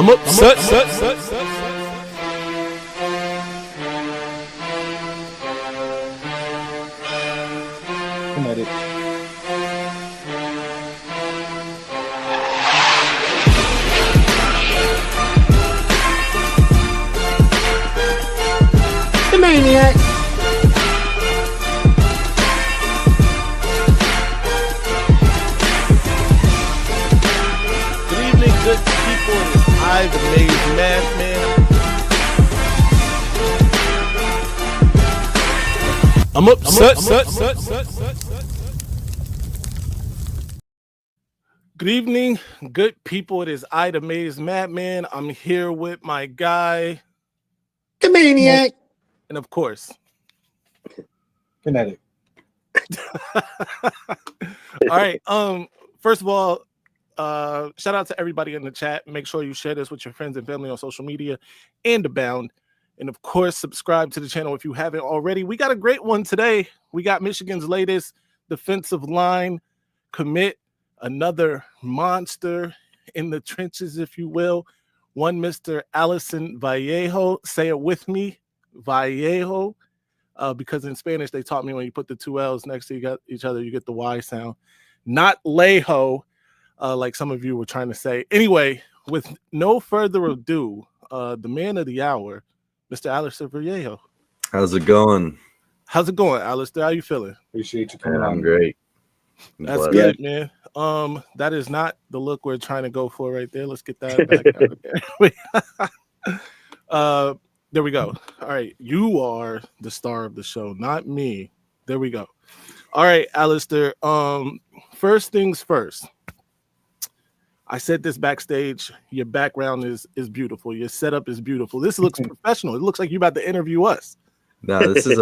I'm upset. Kinetic. The maniac. Good evening, good people. It is I, the Maize Madman. I'm upset. Good evening, good people. It is I, the Maize Madman. I'm here with my guy, The maniac. and of course, Kinetic. all right. First of all, shout out to everybody in the chat. Make sure you share this with your friends and family on social media and Abound. And of course, subscribe to the channel if you haven't already. We got a great one today. We got Michigan's latest defensive line commit, another monster in the trenches, if you will. One Mr. Alister Vallejo. Say it with me, Vallejo. Because in Spanish, they taught me when you put the two L's next to each other, you get the Y sound. Not Lejo, like some of you were trying to say. Anyway, with no further ado, the man of the hour, Mr. Alister Vallejo. How's it going? How's it going, Alister? How you feeling? Appreciate you coming on. I'm great. That's good, man. That is not the look we're trying to go for right there. Let's get that back out there. There we go. All right. You are the star of the show, not me. There we go. All right, Alister. First things first. I said this backstage. Your background is beautiful. Your setup is beautiful. This looks professional. It looks like you're about to interview us. No, this is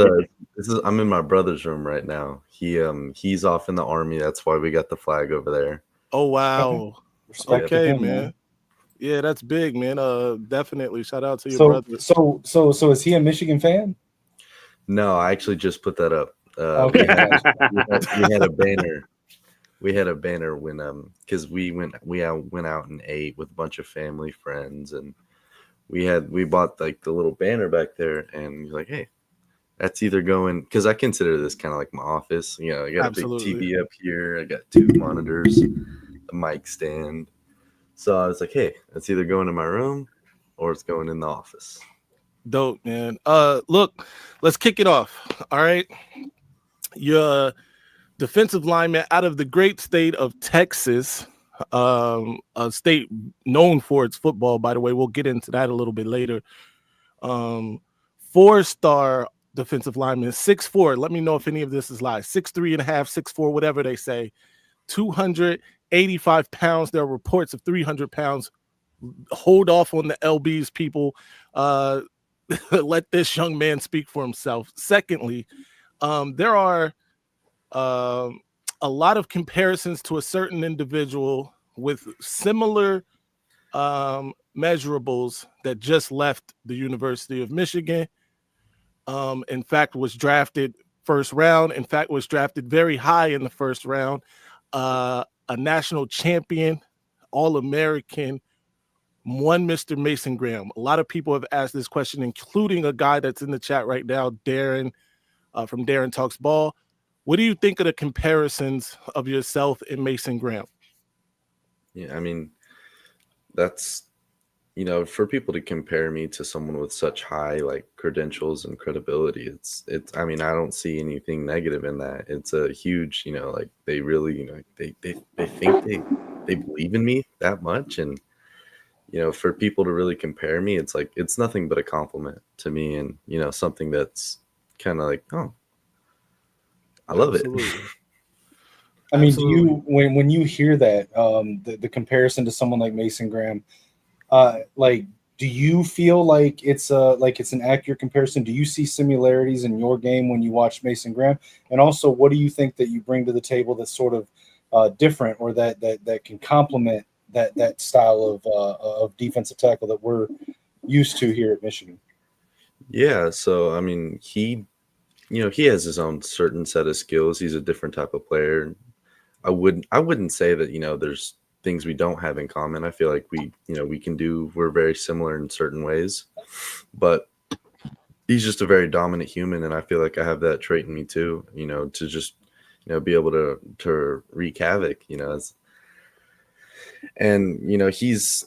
I'm in my brother's room right now. He's off in the army. That's why we got the flag over there. Oh wow. Okay, him, man. Yeah, that's big, man. Definitely. Shout out to your brother. So is he a Michigan fan? No, I actually just put that up. Okay. We had a banner. We had a banner when because we went out and ate with a bunch of family friends, and we bought like the little banner back there, and he's like, hey, that's either going, because I consider this kind of like my office. You know, I got Absolutely. a big TV up here, I got 2 monitors, a mic stand. So I was like, hey, it's either going in my room or it's going in the office. Dope, man. Look, let's kick it off. All right. Your defensive lineman out of the great state of Texas, a state known for its football, by the way. We'll get into that a little bit later. 4-star defensive lineman, 6'4". Let me know if any of this is live. 6'3 and a half, 6'4", whatever they say. 285 pounds. There are reports of 300 pounds. Hold off on the LBs, people. Let this young man speak for himself. Secondly, there are a lot of comparisons to a certain individual with similar measurables that just left the University of Michigan. In fact, was drafted first round. In fact, was drafted very high in the first round. A national champion, All-American, one Mr. Mason Graham. A lot of people have asked this question, including a guy that's in the chat right now, Darren, from Darren Talks Ball. What do you think of the comparisons of yourself and Mason Graham? Yeah, I mean, that's, you know, for people to compare me to someone with such high like credentials and credibility, it's I mean, I don't see anything negative in that. It's a huge, you know, like they really, you know, they think they believe in me that much. And you know, for people to really compare me, it's like it's nothing but a compliment to me, and you know, something that's kind of like, oh, I love Absolutely. it. I mean, Absolutely. do you when you hear that the comparison to someone like Mason Graham, like, do you feel like it's an accurate comparison? Do you see similarities in your game when you watch Mason Graham? And also, what do you think that you bring to the table that's sort of different, or that can complement that style of defensive tackle that we're used to here at Michigan? Yeah, so I mean, he has his own certain set of skills. He's a different type of player. I wouldn't say that, you know, there's things we don't have in common. I feel like we're very similar in certain ways, but he's just a very dominant human, and I feel like I have that trait in me too. To just be able to wreak havoc. He's.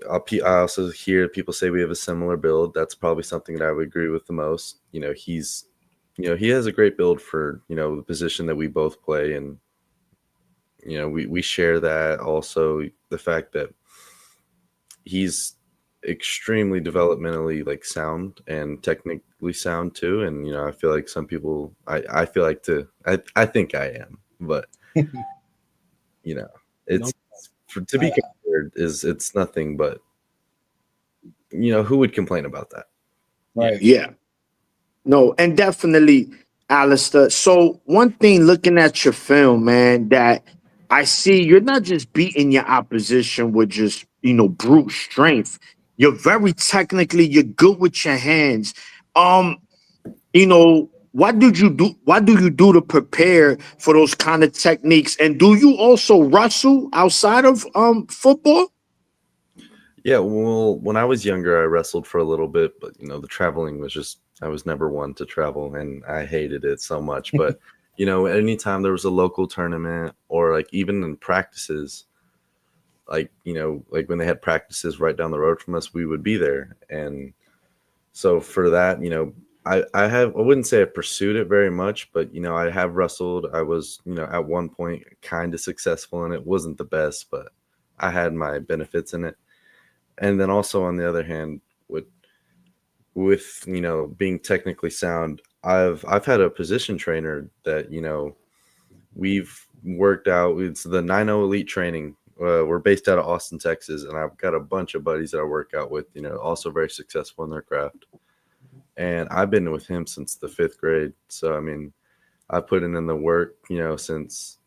I also hear people say we have a similar build. That's probably something that I would agree with the most. He has a great build for the position that we both play, and we share that. Also, the fact that he's extremely developmentally like sound and technically sound too, and I feel like some people I feel like I think I am, but it's to be compared it's nothing but who would complain about that? Right. Yeah. No, and definitely, Alistair. So one thing looking at your film, man, that I see you're not just beating your opposition with just, brute strength. You're very technically, you're good with your hands. What do you do to prepare for those kind of techniques? And do you also wrestle outside of football? Yeah, well, when I was younger, I wrestled for a little bit, but the traveling was just I was never one to travel, and I hated it so much. But anytime there was a local tournament, or like even in practices, like like when they had practices right down the road from us, we would be there. And so for that, I wouldn't say I pursued it very much, but I have wrestled. I was at one point kind of successful, and it wasn't the best, but I had my benefits in it. And then also on the other hand, with being technically sound, I've had a position trainer that we've worked out. It's the 9-0 Elite Training. We're based out of Austin, Texas, and I've got a bunch of buddies that I work out with. Also very successful in their craft. And I've been with him since the 5th grade. So I mean, I put in the work, since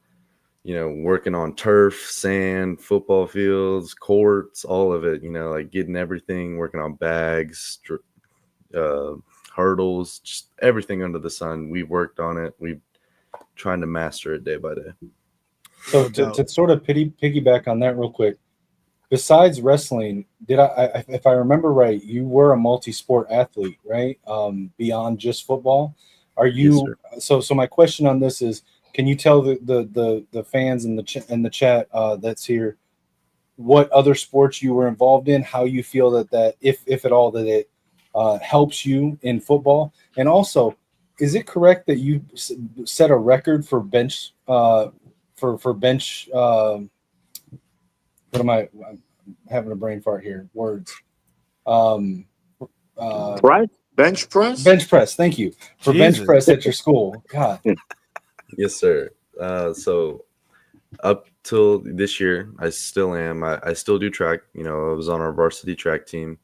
working on turf, sand, football fields, courts, all of it, like getting everything, working on bags, hurdles, just everything under the sun. We've worked on it. We've trying to master it day by day. So to sort of piggyback on that real quick, besides wrestling, did I if I remember right, you were a multi-sport athlete, right? Beyond just football. Are you? Yes, so my question on this is, can you tell the fans in the chat that's here what other sports you were involved in, how you feel that if at all that it helps you in football, and also, is it correct that you set a record for bench for bench? What am I'm having a brain fart here. Words. Right? Bench press? Bench press. Thank you for bench press at your school. God. Yes, sir. So up till this year, I still am. I still do track. I was on our varsity track team.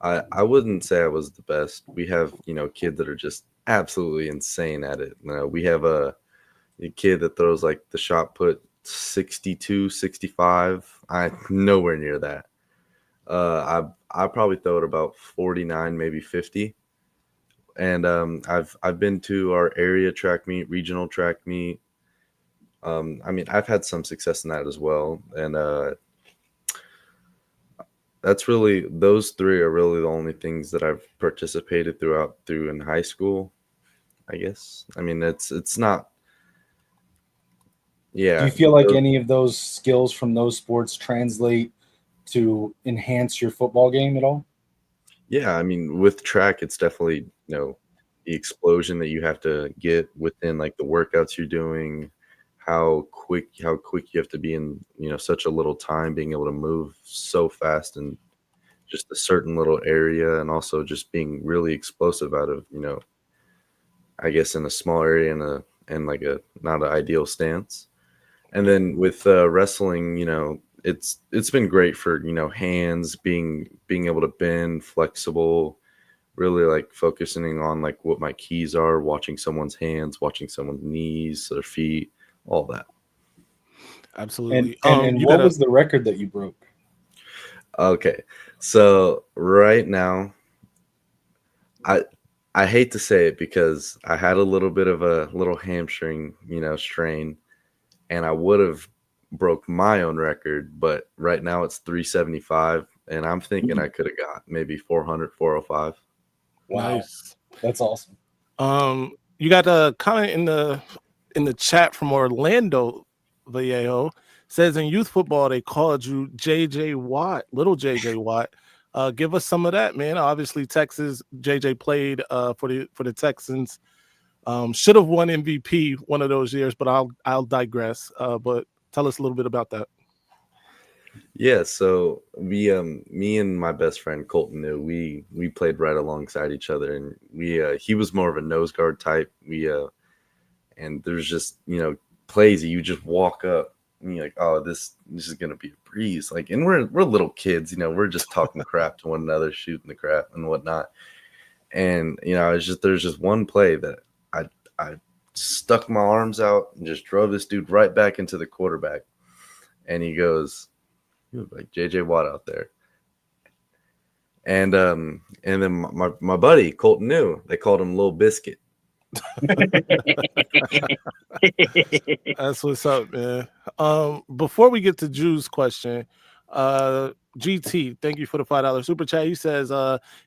I wouldn't say I was the best. We have kids that are just absolutely insane at it. We have a kid that throws like the shot put 62, 65. I'm nowhere near that. I probably throw it about 49, maybe 50. And I've been to our area track meet, regional track meet. I mean, I've had some success in that as well, and those three are really the only things that I've participated through in high school, I guess. I mean, it's not. Yeah. Do you feel like any of those skills from those sports translate to enhance your football game at all? Yeah, I mean, with track, it's definitely the explosion that you have to get within like the workouts you're doing, how quick you have to be in such a little time, being able to move so fast in just a certain little area, and also just being really explosive out of I guess in a small area and like a not an ideal stance. And then with wrestling, it's been great for hands being able to bend, flexible, really like focusing on like what my keys are, watching someone's hands, watching someone's knees, their feet, all that. Absolutely. And what was the record that you broke? Okay, so right now, I hate to say it because I had a little bit of a little hamstring strain, and I would have broke my own record, but right now it's 375, and I'm thinking I could have got maybe 400, 405. Wow, Nice. that's awesome. You got a comment in the chat from Orlando Vallejo. Says in youth football they called you JJ Watt, little JJ Watt. Give us some of that, man. Obviously, Texas JJ played for the Texans. Should have won MVP one of those years, but I'll digress. But tell us a little bit about that. Yeah, so we me and my best friend Colton knew we played right alongside each other, and he was more of a nose guard type. And there's just plays that you just walk up and you're like, oh, this is gonna be a breeze. Like, and we're little kids, we're just talking crap to one another, shooting the crap and whatnot. And there's just one play that I stuck my arms out and just drove this dude right back into the quarterback, and he goes, "You look like JJ Watt out there." And then my buddy Colton knew, they called him Little Biscuit. That's what's up, man. Before we get to Drew's question, GT, thank you for the $5 super chat. He says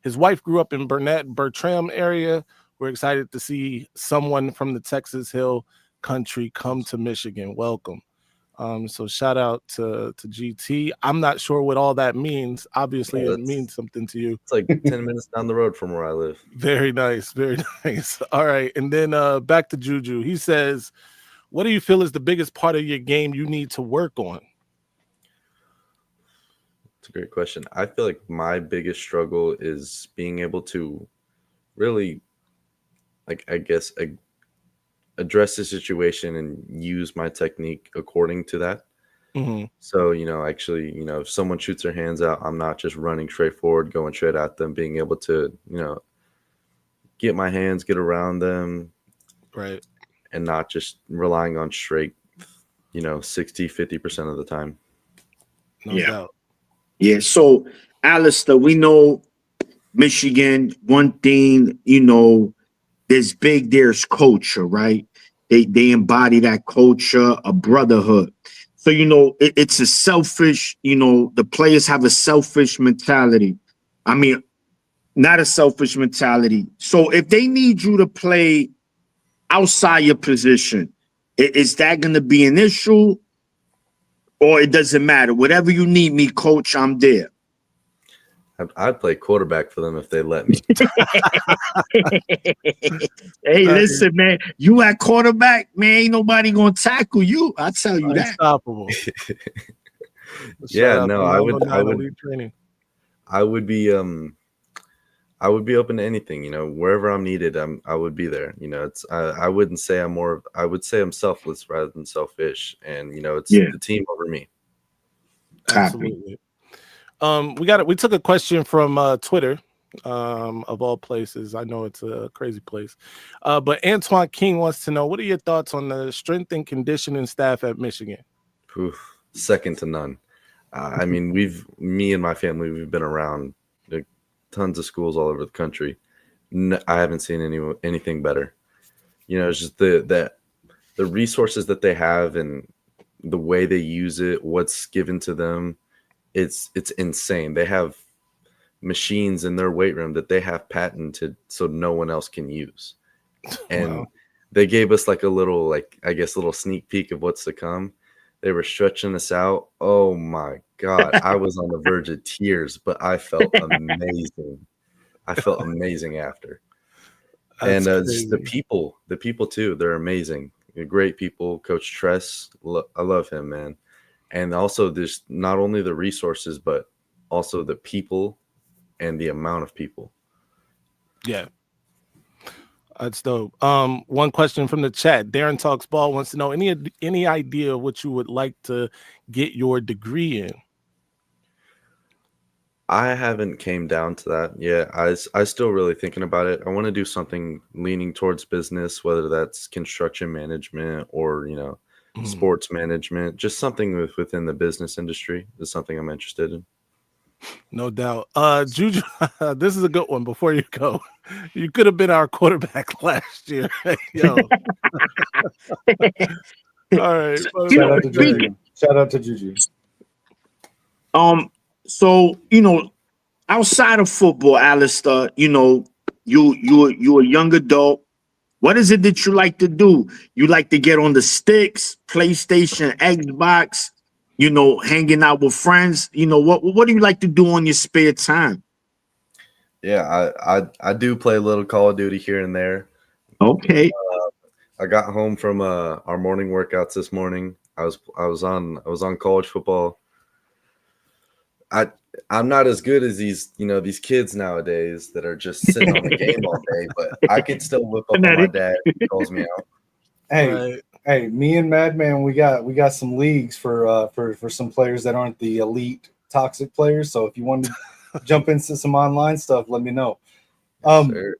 his wife grew up in Bertram area. We're excited to see someone from the Texas Hill country come to Michigan. Welcome. So shout out to GT. I'm not sure what all that means. Obviously, it means something to you. It's like 10 minutes down the road from where I live. Very nice. Very nice. All right. And then back to Juju. He says, what do you feel is the biggest part of your game you need to work on? It's a great question. I feel like my biggest struggle is being able to really, address the situation and use my technique according to that. Mm-hmm. So, if someone shoots their hands out, I'm not just running straight forward, going straight at them, being able to, get my hands, get around them. Right. And not just relying on straight, 60, 50% of the time. No doubt. Yeah. So, Alister, we know Michigan, one thing, there's culture, right? They embody that culture, a brotherhood. So, it's a selfish, the players have a selfish mentality. I mean, not a selfish mentality. So if they need you to play outside your position, is that going to be an issue? Or it doesn't matter? Whatever you need me, coach, I'm there. I'd play quarterback for them if they let me. Hey, listen, man. You at quarterback, man, ain't nobody going to tackle you. I'll tell you that. Unstoppable. Yeah, no, I would be open to anything, wherever I'm needed, I would be there. I wouldn't say I would say I'm selfless rather than selfish, and it's the team over me. Absolutely. We took a question from Twitter, of all places. I know it's a crazy place. But Antoine King wants to know, what are your thoughts on the strength and conditioning staff at Michigan? Oof, second to none. I mean, me and my family, we've been around tons of schools all over the country. I haven't seen anything better. It's just the resources that they have and the way they use it, what's given to them. It's insane. They have machines in their weight room that they have patented so no one else can use. And Wow. They gave us like a little, little sneak peek of what's to come. They were stretching us out. Oh my God. I was on the verge of tears, but I felt amazing. I felt amazing after. That's and crazy. the people too, they're amazing. They're great people. Coach Tress, I love him, man. And also there's not only the resources, but also the people and the amount of people. Yeah. That's dope. One question from the chat. Darren Talks Ball wants to know any idea what you would like to get your degree in? I haven't came down to that yet. I still really thinking about it. I want to do something leaning towards business, whether that's construction management or, sports management, just something within the business industry is something I'm interested in. No doubt. Juju, this is a good one. Before you go, you could have been our quarterback last year. Yo. All right. Shout out to Juju. So outside of football, Alistair, you a young adult. What is it that you like to do? You like to get on the sticks, PlayStation, Xbox, hanging out with friends. What do you like to do on your spare time? Yeah, I do play a little Call of Duty here and there. Okay. I got home from our morning workouts this morning. I was on college football. I'm not as good as these kids nowadays that are just sitting on the game all day, but I could still whip up on my dad if he calls me out. Hey, me and Madman, we got some leagues for some players that aren't the elite toxic players. So if you want to jump into some online stuff, let me know. Sure.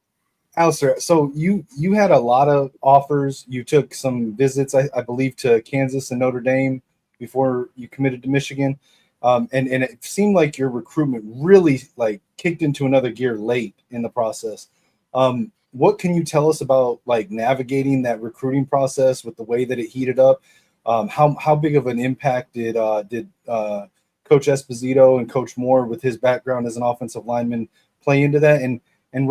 Alistair, so you had a lot of offers. You took some visits, I believe, to Kansas and Notre Dame before you committed to Michigan. And it seemed like your recruitment really like kicked into another gear late in the process. What can you tell us about like navigating that recruiting process with the way that it heated up? How big of an impact did Coach Esposito and Coach Moore, with his background as an offensive lineman, play into that? And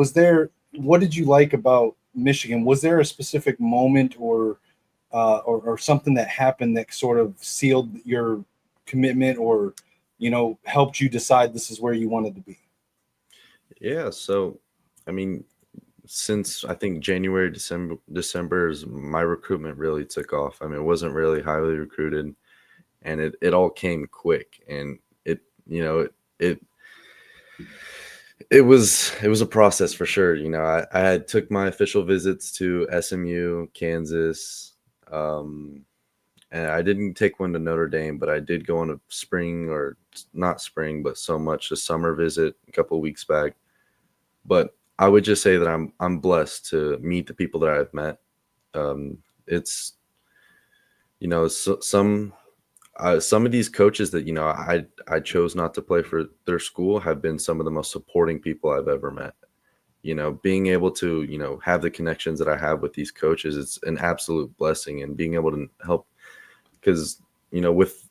what did you like about Michigan? Was there a specific moment or something that happened that sort of sealed your commitment or helped you decide this is where you wanted to be? Yeah, so I mean, since I think January, December is my recruitment really took off. I mean, it wasn't really highly recruited, and it all came quick, and it was a process for sure. I had took my official visits to SMU, Kansas, and I didn't take one to Notre Dame, but I did go on a spring, or not spring, but a summer visit a couple of weeks back. But I would just say that I'm blessed to meet the people that I've met. It's some of these coaches that I chose not to play for their school have been some of the most supporting people I've ever met. Being able to have the connections that I have with these coaches, it's an absolute blessing, and being able to help, because with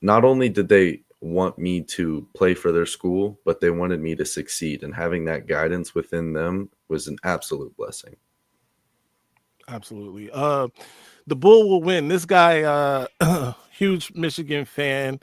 not only did they want me to play for their school, but they wanted me to succeed, and having that guidance within them was an absolute blessing. Absolutely. The Bull will win. This guy, huge Michigan fan,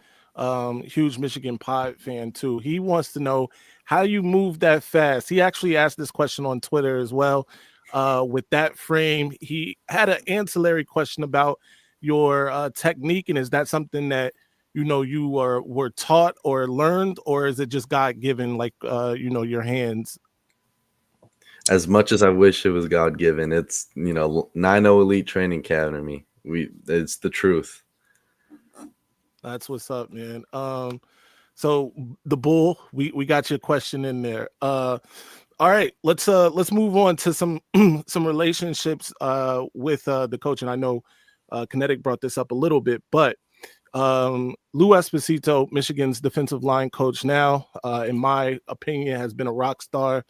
huge Michigan Pod fan too. He wants to know how you move that fast. He actually asked this question on Twitter as well. With that frame, he had an ancillary question about your technique, and is that something that you were taught or learned, or is it just God given, like your hands? As much as I wish it was God given, it's 9-0 Elite Training Academy. It's the truth. That's what's up, man. So the Bull, we got your question in there. All right, let's move on to some some relationships with the coach. And I know Kinetic brought this up a little bit, but Lou Esposito, Michigan's defensive line coach now, in my opinion, has been a rock star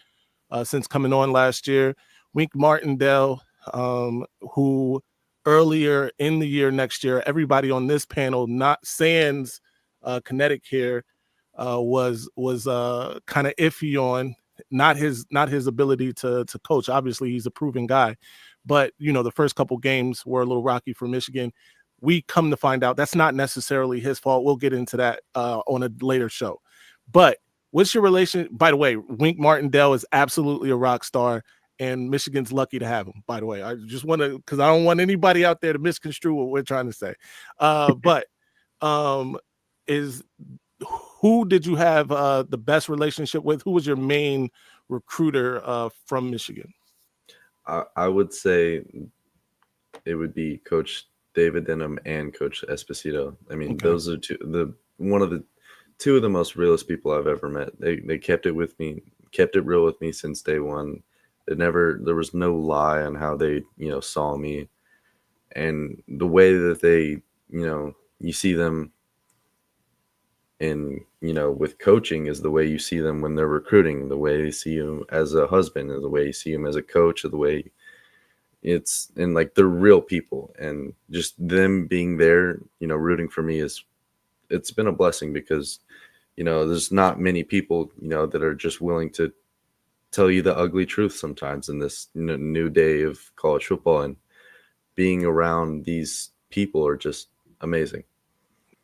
since coming on last year. Wink Martindale, who earlier in the year, next year, everybody on this panel, not sans Kinetic here, was kind of iffy on not his ability to coach. Obviously, he's a proven guy, but the first couple games were a little rocky for Michigan. We come to find out that's not necessarily his fault. We'll get into that on a later show. But what's your relation? By the way, Wink Martindale is absolutely a rock star, and Michigan's lucky to have him. By the way, I just want to, because I don't want anybody out there to misconstrue what we're trying to say. But who did you have the best relationship with? Who was your main recruiter from Michigan? I would say it would be Coach David Denham and Coach Esposito. I mean, okay. Those are two of the most realest people I've ever met. They kept it real with me since day one. There was no lie on how they, saw me, and the way that they, you see them in, with coaching is the way you see them when they're recruiting, the way you see them as a husband, and the way you see them as a coach, or the way it's and like they're real people, and just them being there, rooting for me it's been a blessing because there's not many people that are just willing to tell you the ugly truth sometimes in this new day of college football, and being around these people are just amazing.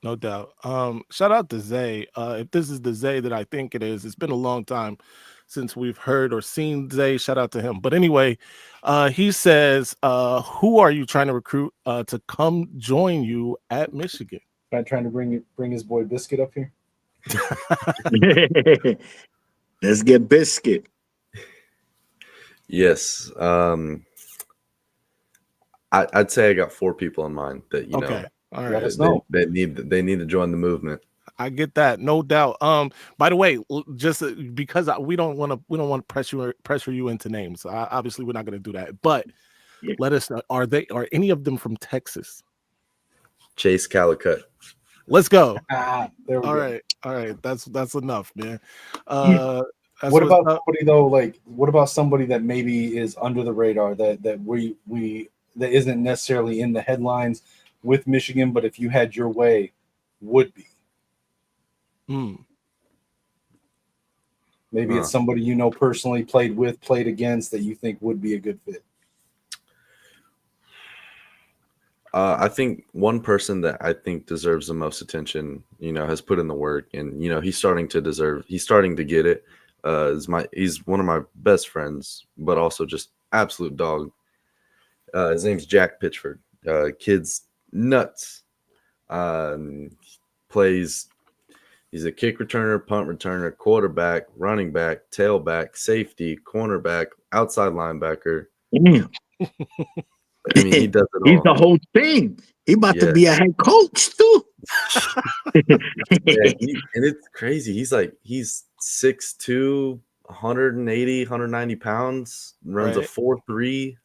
No doubt. Shout out to Zay. If this is the Zay that I think it is, it's been a long time since we've heard or seen Zay. Shout out to him. But anyway, he says, who are you trying to recruit to come join you at Michigan? Trying to bring his boy Biscuit up here. Let's get Biscuit. Yes. I'd say I got 4 people in mind that Okay. All right. They need to join the movement. I get that, no doubt. By the way, just because we don't want to pressure you into names. Obviously, we're not going to do that. But let us know, are any of them from Texas? Chase Calicut. Let's go. There we go. All right. That's enough, man. What about somebody though? Like, what about somebody that maybe is under the radar that that isn't necessarily in the headlines with Michigan, but if you had your way, would be? Maybe it's somebody personally, played with, played against, that you think would be a good fit. I think one person that I think deserves the most attention, has put in the work, and he's starting to get it. He's one of my best friends, but also just absolute dog. His name's Jack Pitchford. Kid's nuts. He's a kick returner, punt returner, quarterback, running back, tailback, safety, cornerback, outside linebacker. Damn. I mean, he does it all. He's the whole thing. He about to be a head coach too. And it's crazy. He's 6'2", 180, 190 pounds, runs a 4.3.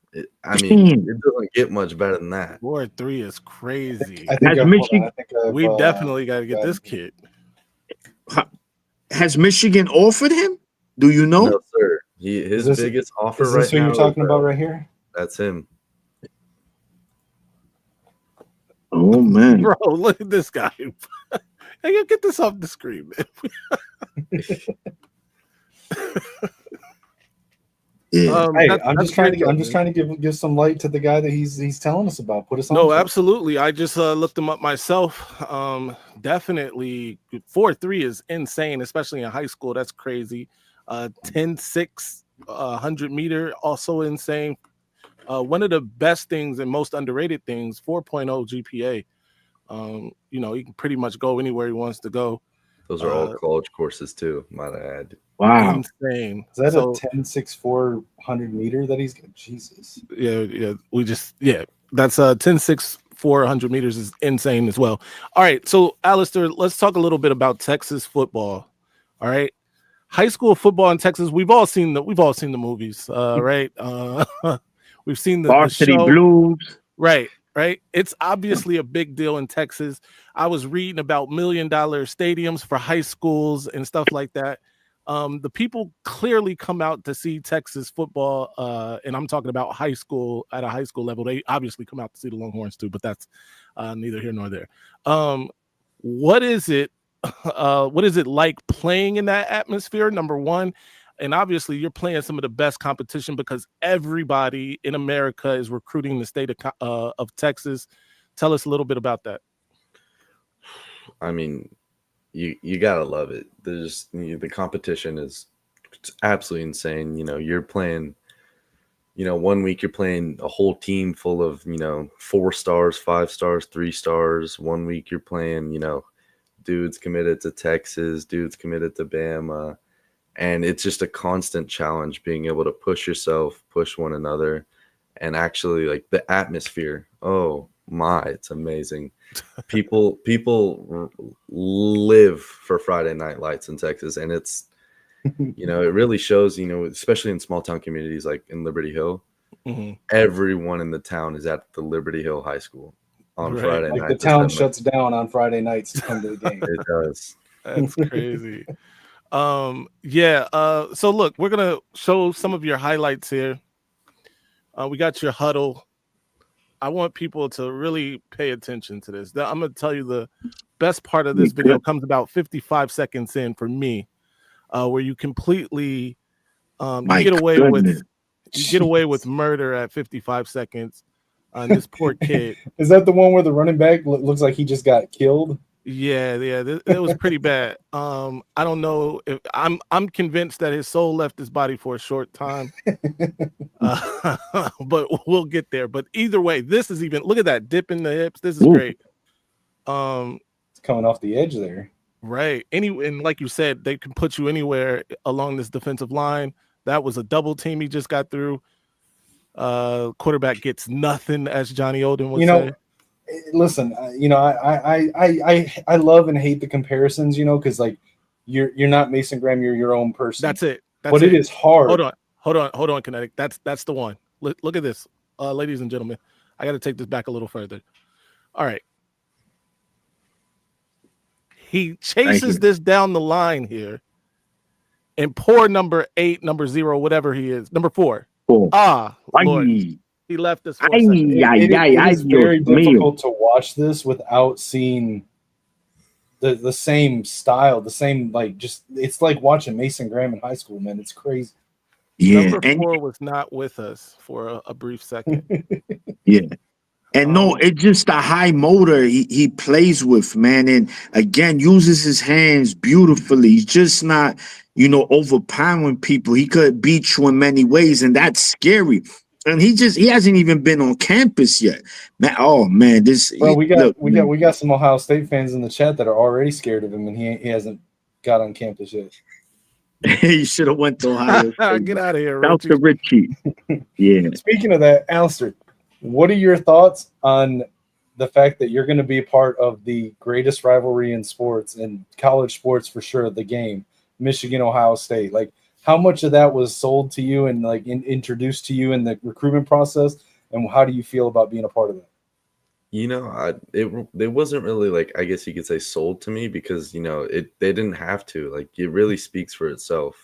I mean, it doesn't get much better than that. 4.3 is crazy. We definitely got to get this kid. Has Michigan offered him? Do you know? No, sir. His biggest offer right now. Is this who you're talking about right here? That's him. Oh man, bro, look at this guy. Hey, get this off the screen, man. Yeah. I'm just trying to give some light to the guy that he's telling us about. Put us on. No, absolutely. I just looked him up myself. Definitely 4.3 is insane, especially in high school. That's crazy. 10.6 100 meter, also insane. One of the best things and most underrated things, 4.0 GPA. He can pretty much go anywhere he wants to go. Those are all college courses too, might I add. Wow. Insane. Is that a 10.6 100 meter that he's got? Jesus. Yeah. That's 10.6 100 meters is insane as well. All right. So Alister, let's talk a little bit about Texas football. All right. High school football in Texas, we've all seen the movies, right? We've seen the Varsity show. Blues. Right. It's obviously a big deal in Texas. I was reading about $1 million stadiums for high schools and stuff like that. The people clearly come out to see Texas football, and I'm talking about high school, at a high school level. They obviously come out to see the Longhorns too, but that's neither here nor there. What is it like playing in that atmosphere, number one? And obviously you're playing some of the best competition because everybody in America is recruiting the state of Texas. Tell us a little bit about that. I mean, you gotta love it. There's the competition is absolutely insane. You're playing, 1 week you're playing a whole team full of 4 stars, 5 stars, 3 stars. 1 week you're playing dudes committed to Texas, dudes committed to Bama, and it's just a constant challenge being able to push yourself, push one another, and actually like the atmosphere. Oh my, it's amazing. People live for Friday Night Lights in Texas, and it's it really shows, especially in small town communities like in Liberty Hill. Mm-hmm. Everyone in the town is at the Liberty Hill High School on Friday night. The town shuts down on Friday nights to come to the game. It does. That's crazy. So look, we're gonna show some of your highlights here. We got your huddle. I want people to really pay attention to this. I'm going to tell you the best part of this video comes about 55 seconds in for me, where you completely you get away with murder at 55 seconds on this poor kid. Is that the one where the running back looks like he just got killed? Yeah, it was pretty bad. I don't know if I'm convinced that his soul left his body for a short time, but we'll get there. But either way, this is look at that dip in the hips. This is great. It's coming off the edge there, right? And like you said, they can put you anywhere along this defensive line. That was a double team he just got through. Quarterback gets nothing, as Johnny Oden would say. Listen, I love and hate the comparisons, because like you're not Mason Graham, you're your own person. That's it. It is hard. Hold on, Kinetic. That's the one. Look at this, ladies and gentlemen. I got to take this back a little further. All right. He chases this down the line here, and poor number 8, number 0, whatever he is, number 4. Lord. He left us for a second. It is very difficult to watch this without seeing the same style, the same, it's like watching Mason Graham in high school, man. It's crazy. Yeah. Number 4 was not with us for a brief second. Yeah. And no, it's just a high motor he plays with, man. And again, uses his hands beautifully. He's just not, overpowering people. He could beat you in many ways, and that's scary. And he hasn't even been on campus yet, man. Oh man, we got some Ohio State fans in the chat that are already scared of him, and he hasn't got on campus yet. He should have went to Ohio State. Get out of here, Richie. Shout to Richie. Yeah. Speaking of that, Alister, what are your thoughts on the fact that you're going to be a part of the greatest rivalry in sports and college sports for sure, the game, Michigan, Ohio State? Like, how much of that was sold to you and introduced to you in the recruitment process, and how do you feel about being a part of that? It wasn't really I guess you could say sold to me because they didn't have to. It really speaks for itself.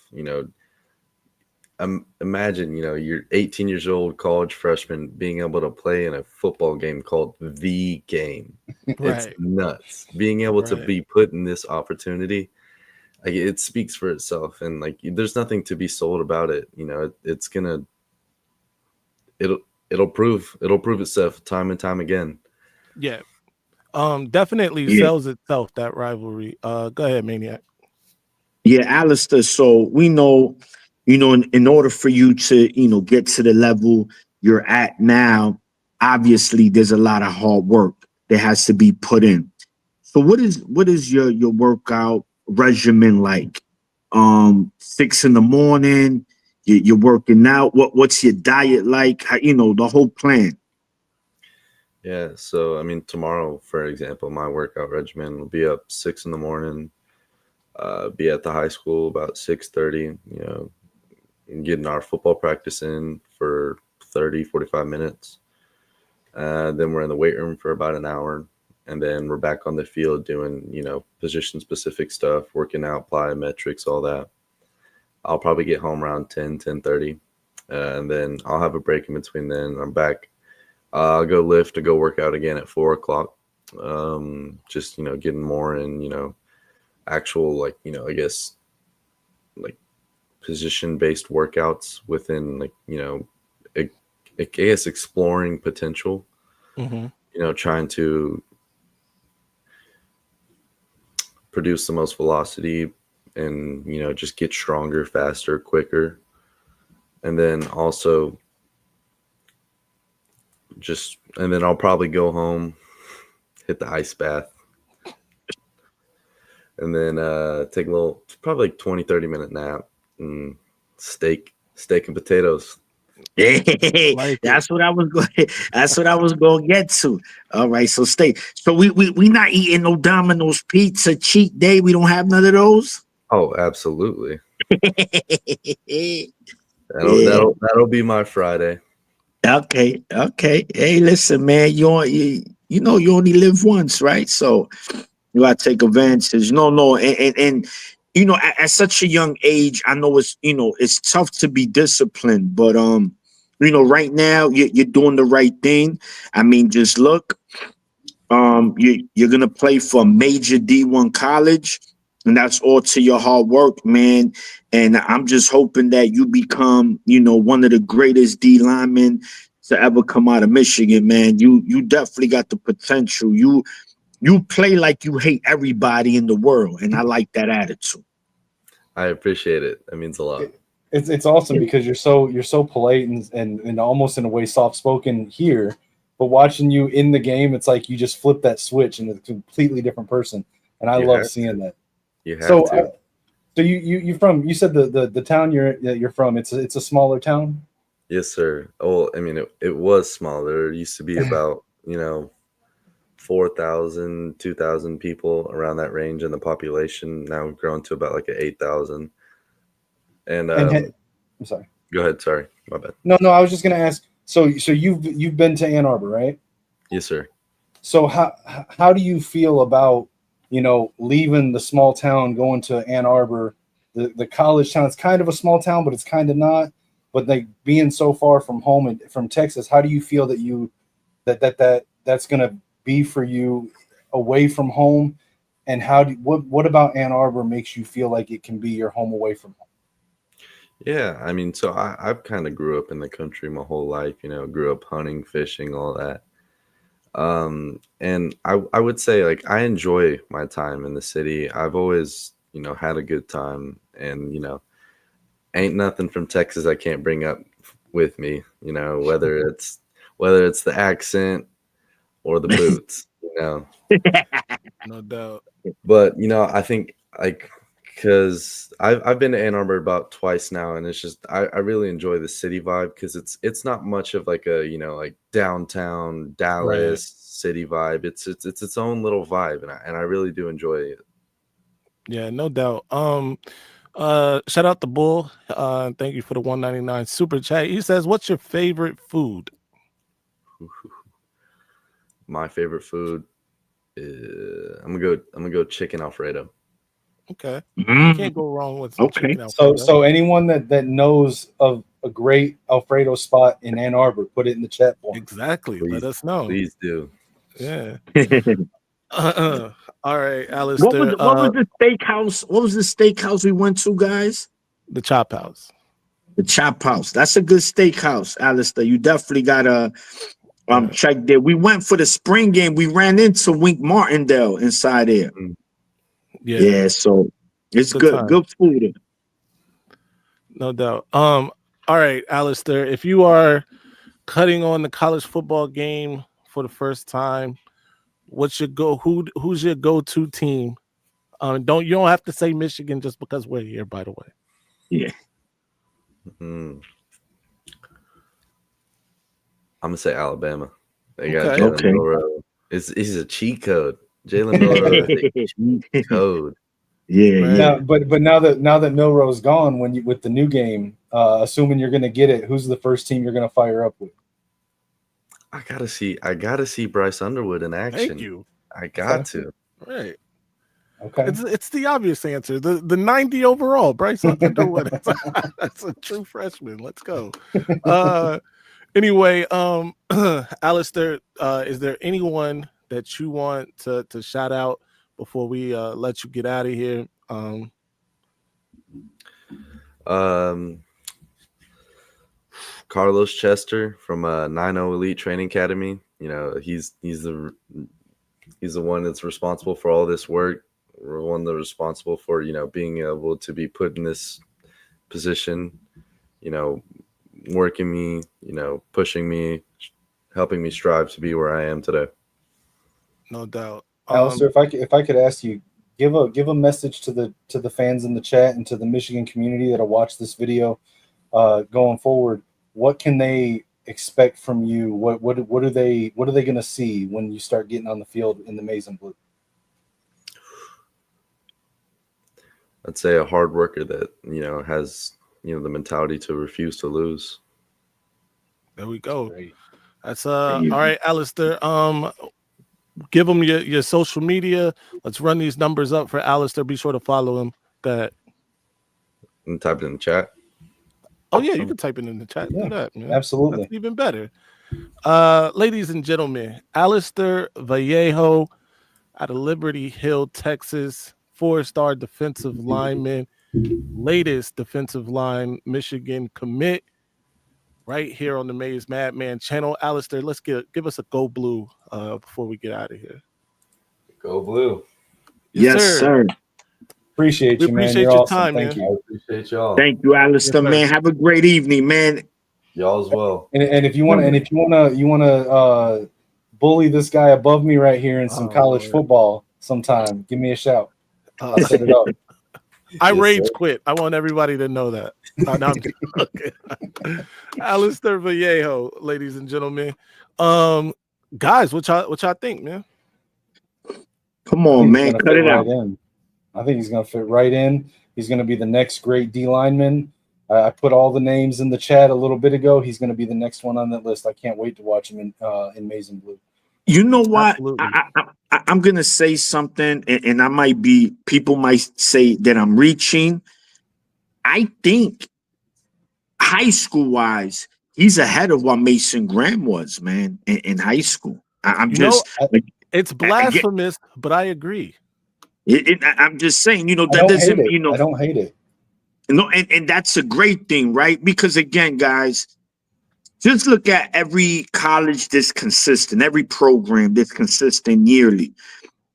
Imagine you're 18 years old, college freshman, being able to play in a football game called The Game. Right. It's nuts. Being able to be put in this opportunity. It speaks for itself, and there's nothing to be sold about it. It'll prove itself time and time again. Yeah, definitely sells itself, that rivalry. Go ahead, Maniac. Yeah, Alister. So we know, in order for you to get to the level you're at now, obviously there's a lot of hard work that has to be put in. So what is your workout regimen like? 6 in the morning, you're working out. What's your diet like? How, the whole plan. Yeah, so tomorrow, for example, my workout regimen will be up 6 in the morning, be at the high school about 6:30, getting our football practice in for 30-45 minutes. Then we're in the weight room for about an hour. And then we're back on the field doing, position-specific stuff, working out, plyometrics, all that. I'll probably get home around 10:30. And then I'll have a break in between then. I'm back. I'll go lift or go work out again at 4 o'clock. Just, getting more in, actual, I guess, position-based workouts within, I guess exploring potential. Mm-hmm. Trying to produce the most velocity and just get stronger, faster, quicker. And then also I'll probably go home, hit the ice bath, and then take a little, probably 20-30 minute nap, and steak and potatoes. Hey, that's what I was going to get to. All right, so steak. So we not eating no Domino's pizza cheat day. We don't have none of those. Oh, absolutely. That'll be my Friday. Okay. Hey, listen, man. You only live once, right? So you gotta take advantage. No, and at such a young age, I know it's tough to be disciplined, but right now you're doing the right thing. I mean, just look. You're gonna play for a major D1 college, and that's all to your hard work, man. And I'm just hoping that you become, one of the greatest D linemen to ever come out of Michigan, man. You definitely got the potential. You play like you hate everybody in the world, and I like that attitude. I appreciate it. That means a lot. It's awesome because you're so polite and almost in a way soft spoken here, but watching you in the game, it's like you just flip that switch and it's a completely different person, and I love seeing that. You have to. So you said the town you're from, it's a smaller town. Yes, sir. Oh, I mean, it was small. There used to be about 4,000, 2,000 people around that range in the population. Now we've grown to about like 8,000. And I'm sorry. Go ahead. Sorry, my bad. No, I was just gonna ask. So you've been to Ann Arbor, right? Yes, sir. So how do you feel about leaving the small town, going to Ann Arbor, the college town? It's kind of a small town, but it's kind of not. But like being so far from home and from Texas, how do you feel that that's gonna be for you away from home? And what about Ann Arbor makes you feel like it can be your home away from home? Yeah, I mean, so I've kind of grew up in the country my whole life, grew up hunting, fishing, all that. And I would say like I enjoy my time in the city. I've always, had a good time, and ain't nothing from Texas I can't bring up with me, whether it's the accent or the boots, No doubt. But I think like because I've been to Ann Arbor about twice now, and it's just I really enjoy the city vibe because it's not much of like a like downtown Dallas city vibe. It's its own little vibe, and I really do enjoy it. Yeah, no doubt. Shout out to Bull. Thank you for the 199 super chat. He says, "What's your favorite food?" My favorite food is I'm gonna go chicken Alfredo. Okay, can't go wrong with some chicken Alfredo. So anyone that knows of a great Alfredo spot in Ann Arbor, put it in the chat for me. Exactly. Please, let us know. Please do. Yeah. All right, Alister. What was the steakhouse? What was the steakhouse we went to, guys? The Chop House. The Chop House. That's a good steakhouse, Alister. You definitely gotta check there. We went for the spring game. We ran into Wink Martindale inside there. Yeah, so it's good food. No doubt. All right, Alister, if you are cutting on the college football game for the first time, who's your go-to team? You don't have to say Michigan just because we're here, by the way. Yeah. I'm gonna say Alabama. They got Jalen Milroe. He's a cheat code. Jalen Milroe is a cheat code. Yeah. But now that Milroe's gone, with the new game, assuming you're gonna get it, who's the first team you're gonna fire up with? I gotta see Bryce Underwood in action. Thank you. I got to. Right. Okay. It's the obvious answer. The 90 overall, Bryce Underwood. That's a true freshman. Let's go. Anyway, Alister, is there anyone that you want to shout out before we let you get out of here? Carlos Chester from 9-0 Elite Training Academy. He's the one that's responsible for all this work. We're one that's responsible for being able to be put in this position. Working me, pushing me, helping me strive to be where I am today. No doubt. Alister, if I could ask you, give a message to the fans in the chat and to the Michigan community that'll watch this video going forward. What can they expect from you? What are they going to see when you start getting on the field in the Maize and Blue? I'd say a hard worker that has the mentality to refuse to lose. There we go. Great. That's all right, Alister. Give them your social media. Let's run these numbers up for Alister. Be sure to follow him. Go ahead. And type it in the chat. Oh yeah, you can type it in the chat. Yeah, Do that, man. absolutely. That's even better. Ladies and gentlemen, Alister Vallejo out of Liberty Hill, Texas, 4-star defensive lineman, latest defensive line Michigan commit, right here on the Maize Madman channel. Alister, let's give us a go blue before we get out of here. Go Blue. Yes, sir. Appreciate We you, man. appreciate You're your awesome. time, Thank man. I you. appreciate y'all. Thank you, Alister, Yes, sir. man. Have a great evening, man. Y'all as well. And if you want to bully this guy above me right here in some college Lord. football sometime, give me a shout. I'll set it up. I Yes, rage sir. quit. I want everybody to know that. No, I'm kidding. Okay. Alister Vallejo, ladies and gentlemen. Guys, what y'all think, man? Come I on, think he's man. gonna Cut fit it out. right in. I think he's gonna fit right in. He's gonna be the next great D lineman. I put all the names in the chat a little bit ago. He's gonna be the next one on that list. I can't wait to watch him in Maize and Blue. You know what? Absolutely. I'm gonna say something, and I might be. People might say that I'm reaching. I think high school wise, he's ahead of what Mason Graham was, man, in high school. I'm You know, just like, it's blasphemous, but I agree. I'm just saying, I that don't hate doesn't, it. I don't hate it. and that's a great thing, right? Because again, guys, just look at every college that's consistent, every program that's consistent yearly.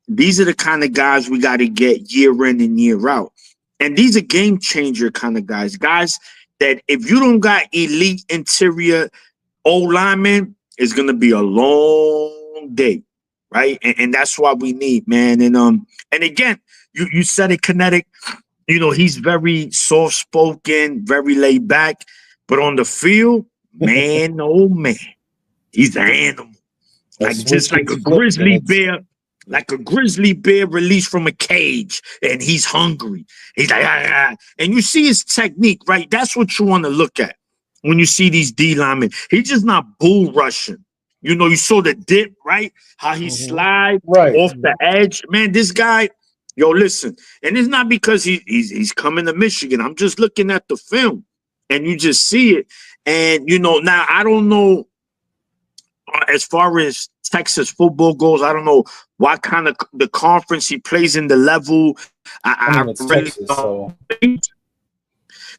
These are the kind of guys we got to get year in and year out. And these are game changer kind of guys that if you don't got elite interior O-linemen, it's going to be a long day, right? And that's what we need, man. And again, you said it, Kinetic. He's very soft-spoken, very laid back. But on the field, man, oh, man, he's an animal. Just like a grizzly bear. Like a grizzly bear released from a cage, and he's hungry. He's like, and you see his technique, right? That's what you want to look at when you see these D linemen. He's just not bull rushing. You saw the dip, right? How he slide off the edge. Man, this guy, listen. And it's not because he's coming to Michigan. I'm just looking at the film, and you just see it. And now I don't know. As far as Texas football goes, I don't know what kind of the conference he plays in, the level. I mean, it's really Texas, so.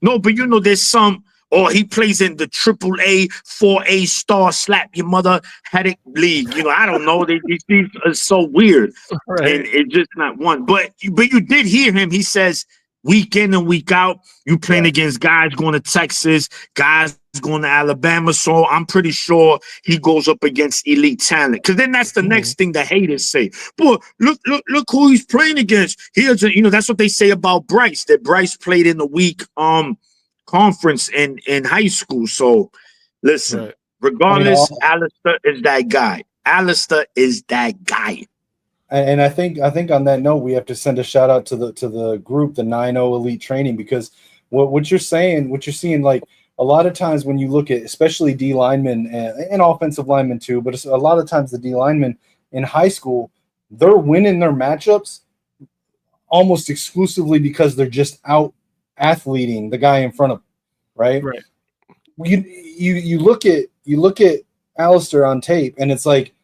No, but there's some. Or he plays in the AAA 4A star slap your mother headache league. I don't know. These are so weird, right. And it's just not one. But you did hear him. He says week in and week out, you playing against guys going to Texas, guys going to Alabama. So I'm pretty sure he goes up against elite talent. Because then that's the next thing the haters say. Boy, look who he's playing against. Here's that's what they say about Bryce. That Bryce played in the week conference in high school. So listen, regardless, Alister is that guy. Alister is that guy. And I think on that note, we have to send a shout out to the group, the 9-0 Elite Training, because what you're seeing, like a lot of times when you look at, especially D linemen and offensive linemen too, but a lot of times the D linemen in high school, they're winning their matchups almost exclusively because they're just out athleting the guy in front of them, right? Right. You look at Alister on tape, and it's like,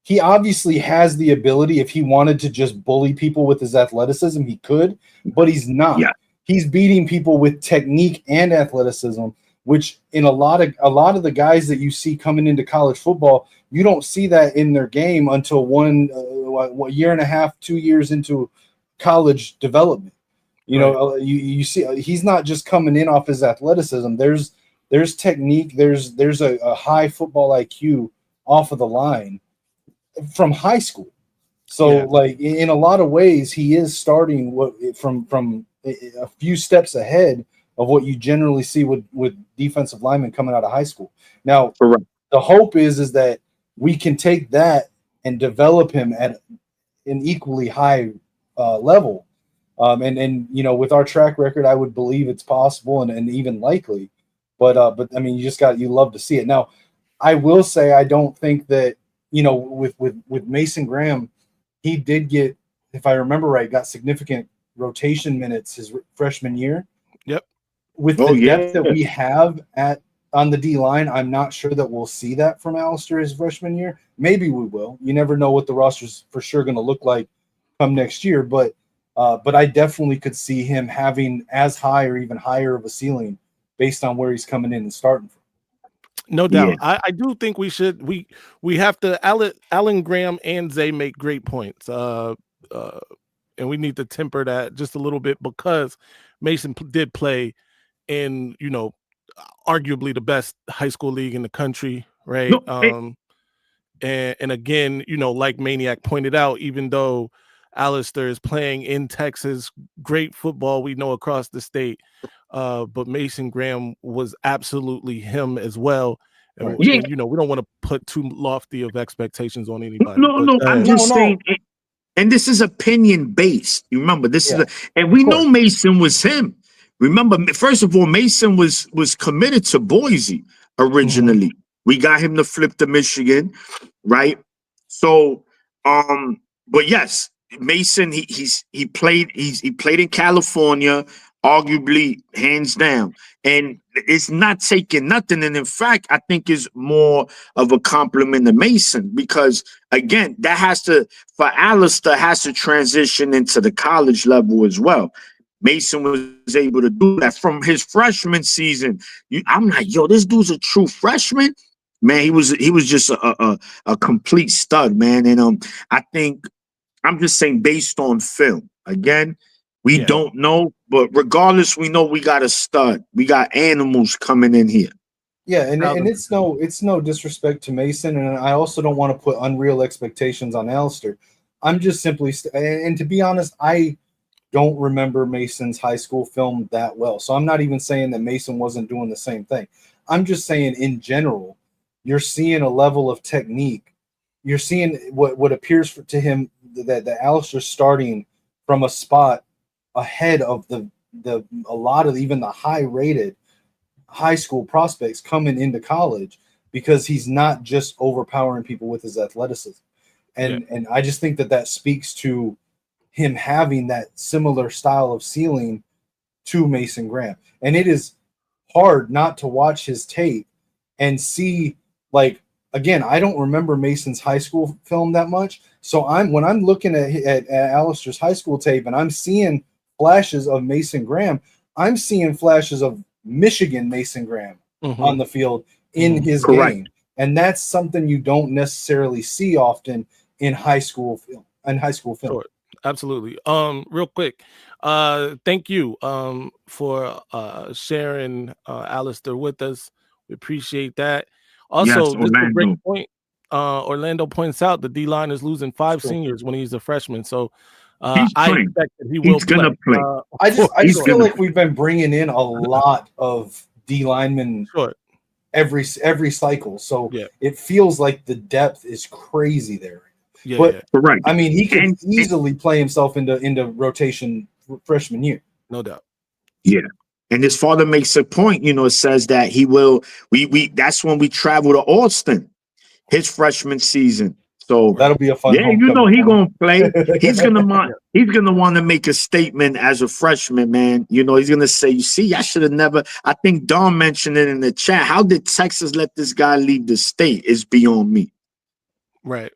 he obviously has the ability. If he wanted to just bully people with his athleticism, he could, but he's not. Yeah. He's beating people with technique and athleticism, which in a lot of the guys that you see coming into college football, you don't see that in their game until one year and a half, 2 years into college development. You see, he's not just coming in off his athleticism. There's technique. There's a high football IQ off of the line from high school. So like in a lot of ways, he is starting from a few steps ahead of what you generally see with defensive linemen coming out of high school. Now, the hope is that we can take that and develop him at an equally high level. And with our track record, I would believe it's possible and even likely. But I mean, you love to see it. Now, I will say I don't think that, with Mason Graham, he did get, if I remember right, got significant rotation minutes his freshman year. Yep. with the depth that we have on the D line, I'm not sure that we'll see that from Alister his freshman year. Maybe we will. You never know what the roster's for sure going to look like come next year, but I definitely could see him having as high or even higher of a ceiling based on where he's coming in and starting from. No doubt. I do think we have to Alan Graham and Zay make great points. And we need to temper that just a little bit because Mason did play in, arguably the best high school league in the country, right? And again, like Maniac pointed out, even though Alister is playing in Texas, great football we know across the state, but Mason Graham was absolutely him as well. And, we don't want to put too lofty of expectations on anybody. No, I'm just saying, and this is opinion based. You remember, this is and we know Mason was him. Remember, first of all, Mason was committed to Boise originally. Mm-hmm. We got him to flip to Michigan, right? So, but yes, Mason, he played in California, arguably hands down, and it's not taking nothing. And in fact, I think is more of a compliment to Mason because again, for Alister has to transition into the college level as well. Mason was able to do that from his freshman season. I'm like, yo, this dude's a true freshman. Man, he was just a complete stud, man. And I think I'm just saying based on film. Again, we don't know, but regardless, we know we got a stud. We got animals coming in here. Yeah, and it's no disrespect to Mason, and I also don't want to put unreal expectations on Alister. I'm just simply, and to be honest, I don't remember Mason's high school film that well. So I'm not even saying that Mason wasn't doing the same thing. I'm just saying in general, you're seeing a level of technique. You're seeing what appears to him that Alister's starting from a spot ahead of a lot of even the high-rated high school prospects coming into college because he's not just overpowering people with his athleticism. And I just think that speaks to him having that similar style of ceiling to Mason Graham. And it is hard not to watch his tape and see, like, again, I don't remember Mason's high school film that much. So when I'm looking at Alister's high school tape and I'm seeing flashes of Mason Graham, I'm seeing flashes of Michigan Mason Graham on the field in his game. And that's something you don't necessarily see often in high school film. Sure. Absolutely. Real quick, thank you for sharing Alister with us. We appreciate that. Also, this is a great point. Orlando points out the D line is losing 5 seniors when he's a freshman. So I expect that he will play. I just feel like we've been bringing in a lot of D linemen every cycle. So it feels like the depth is crazy there. Correct. I mean, he could easily play himself into rotation freshman year. No doubt. Yeah. And his father makes a point, it says that he will, that's when we travel to Austin, his freshman season. So that'll be a fun. Yeah, he's gonna play. He's gonna want to make a statement as a freshman, man. He's gonna say, "You see, I should have never." I think Don mentioned it in the chat. How did Texas let this guy leave the state? Is beyond me. Right.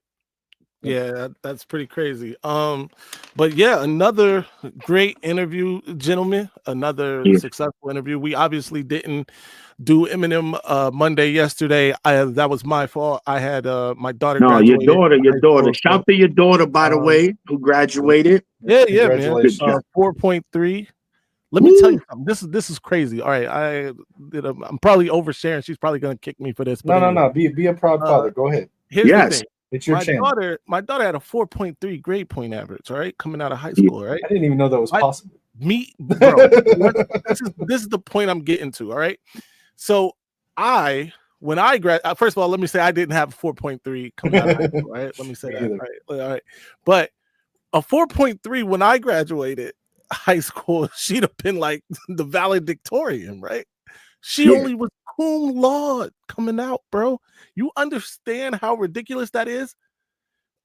Yeah, that's pretty crazy. But yeah, another great interview, gentlemen. Another successful interview. We obviously didn't do Eminem Monday yesterday. That was my fault. I had my daughter. No, your daughter. Shout to your daughter, by the way, who graduated. Yeah, man. 4.3. Let me tell you something. This is crazy. All right, I'm probably oversharing. She's probably gonna kick me for this. No. Be a proud father. Go ahead. Here's the thing. It's your channel. My daughter had a 4.3 grade point average, all right, coming out of high school, right? I didn't even know that was possible. Bro, this is the point I'm getting to, all right? So when I graduated, first of all, let me say I didn't have a 4.3 coming out of high school, right? Let me say that, all right? But a 4.3 when I graduated high school, she'd have been like the valedictorian, right? She only was cum laude coming out, bro. You understand how ridiculous that is?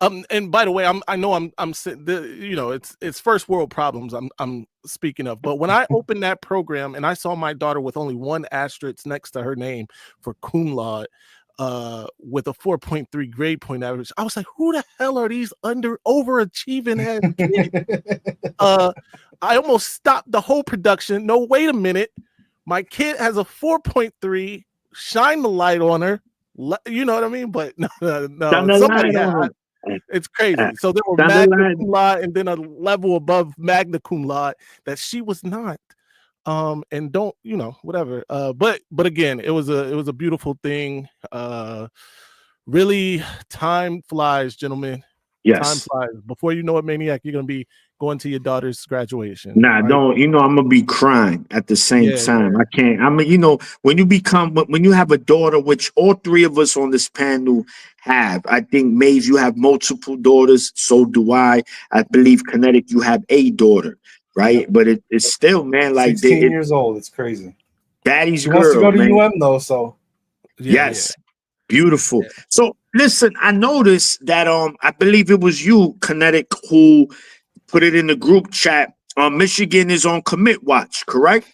And by the way, I know you know, it's first world problems I'm speaking of. But when I opened that program and I saw my daughter with only one asterisk next to her name for cum laude, with a 4.3 grade point average, I was like, who the hell are these overachieving head kids? I almost stopped the whole production. No, wait a minute. My kid has a 4.3. Shine the light on her. You know what I mean? But no, somebody had. It's crazy. So there were magna cum laude and then a level above magna cum laude that she was not. And don't, you know, whatever. But again, it was a beautiful thing. Really, time flies, gentlemen. Yes. Time flies. Before you know it, Maniac, you're gonna be going to your daughter's graduation. Nah, right? don't. You know, I'm gonna be crying at the same time. I can't. I mean, you know, when you have a daughter, which all three of us on this panel have. I think Maize, you have multiple daughters. So do I. I believe Kinetic, you have a daughter, right? Yep. But it's still, man, like 16 years old. It's crazy. Daddy's She girl, wants to go to man. UM though, so yes. Beautiful. So listen, I noticed that I believe it was you, Kinetic, who put it in the group chat. Michigan is on commit watch, correct?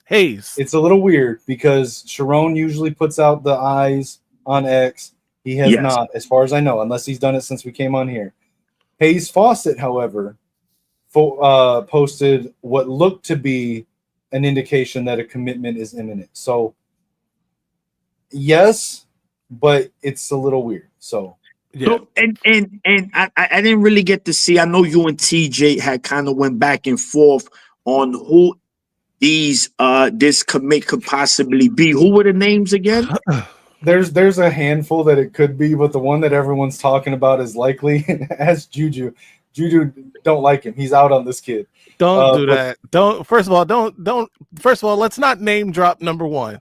Hayes. It's a little weird because Sharon usually puts out the eyes on X. He has not, as far as I know, unless he's done it since we came on here. Hayes Fawcett, however, posted what looked to be an indication that a commitment is imminent. So yes, but it's a little weird. So So, and I didn't really get to see. I know you and TJ had kind of went back and forth on who this commit could possibly be. Who were the names again? There's a handful that it could be, but the one that everyone's talking about is likely as Juju. Juju don't like him. He's out on this kid. Don't do that. Don't. First of all, let's not name drop number one.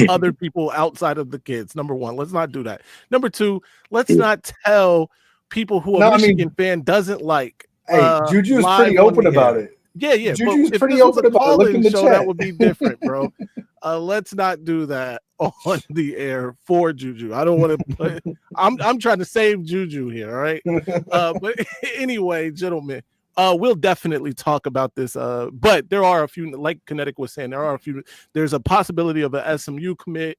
Other people outside of the kids. Number one, let's not do that. Number two, let's not tell people who a Michigan fan doesn't like. Hey, Juju's pretty open about it. Yeah. Juju's pretty open about it. Look in the chat. That would be different, bro. Let's not do that on the air for Juju. I don't want to put. I'm trying to save Juju here, all right? But anyway, gentlemen, we'll definitely talk about this. But there are a few, like Kinetic was saying, there's a possibility of a SMU commit,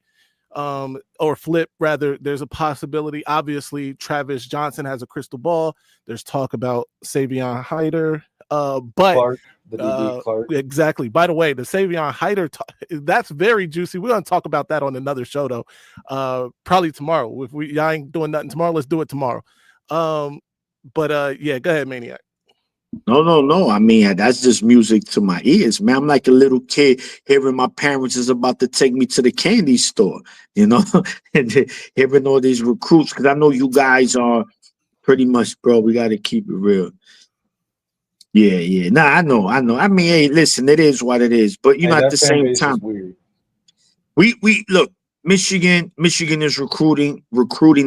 or flip rather. There's a possibility. Obviously, Travis Johnson has a crystal ball. There's talk about Savion Hyder. But Clark, the DB Clark. Exactly. By the way, the Savion Hyder, that's very juicy. We're gonna talk about that on another show though. Probably tomorrow. If y'all ain't doing nothing tomorrow, let's do it tomorrow. But yeah, go ahead, Maniac. No. I mean, that's just music to my ears, man. I'm like a little kid hearing my parents is about to take me to the candy store, you know, and hearing all these recruits, because I know you guys are pretty much, bro. We got to keep it real. Yeah. Nah, I know. I mean, hey, listen, it is what it is. But you know, at the same time, we look, Michigan is recruiting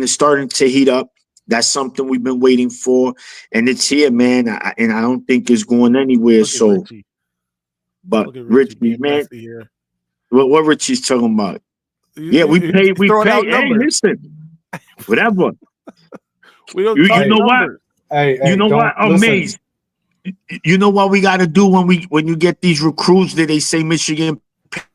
is starting to heat up. That's something we've been waiting for, and it's here, man. And I don't think it's going anywhere. So, Richie. But Richie, man, what Richie's talking about? We pay. Hey, listen, whatever. We don't you know what? Hey, you know what? Amazing. You know what we got to do when you get these recruits that they say Michigan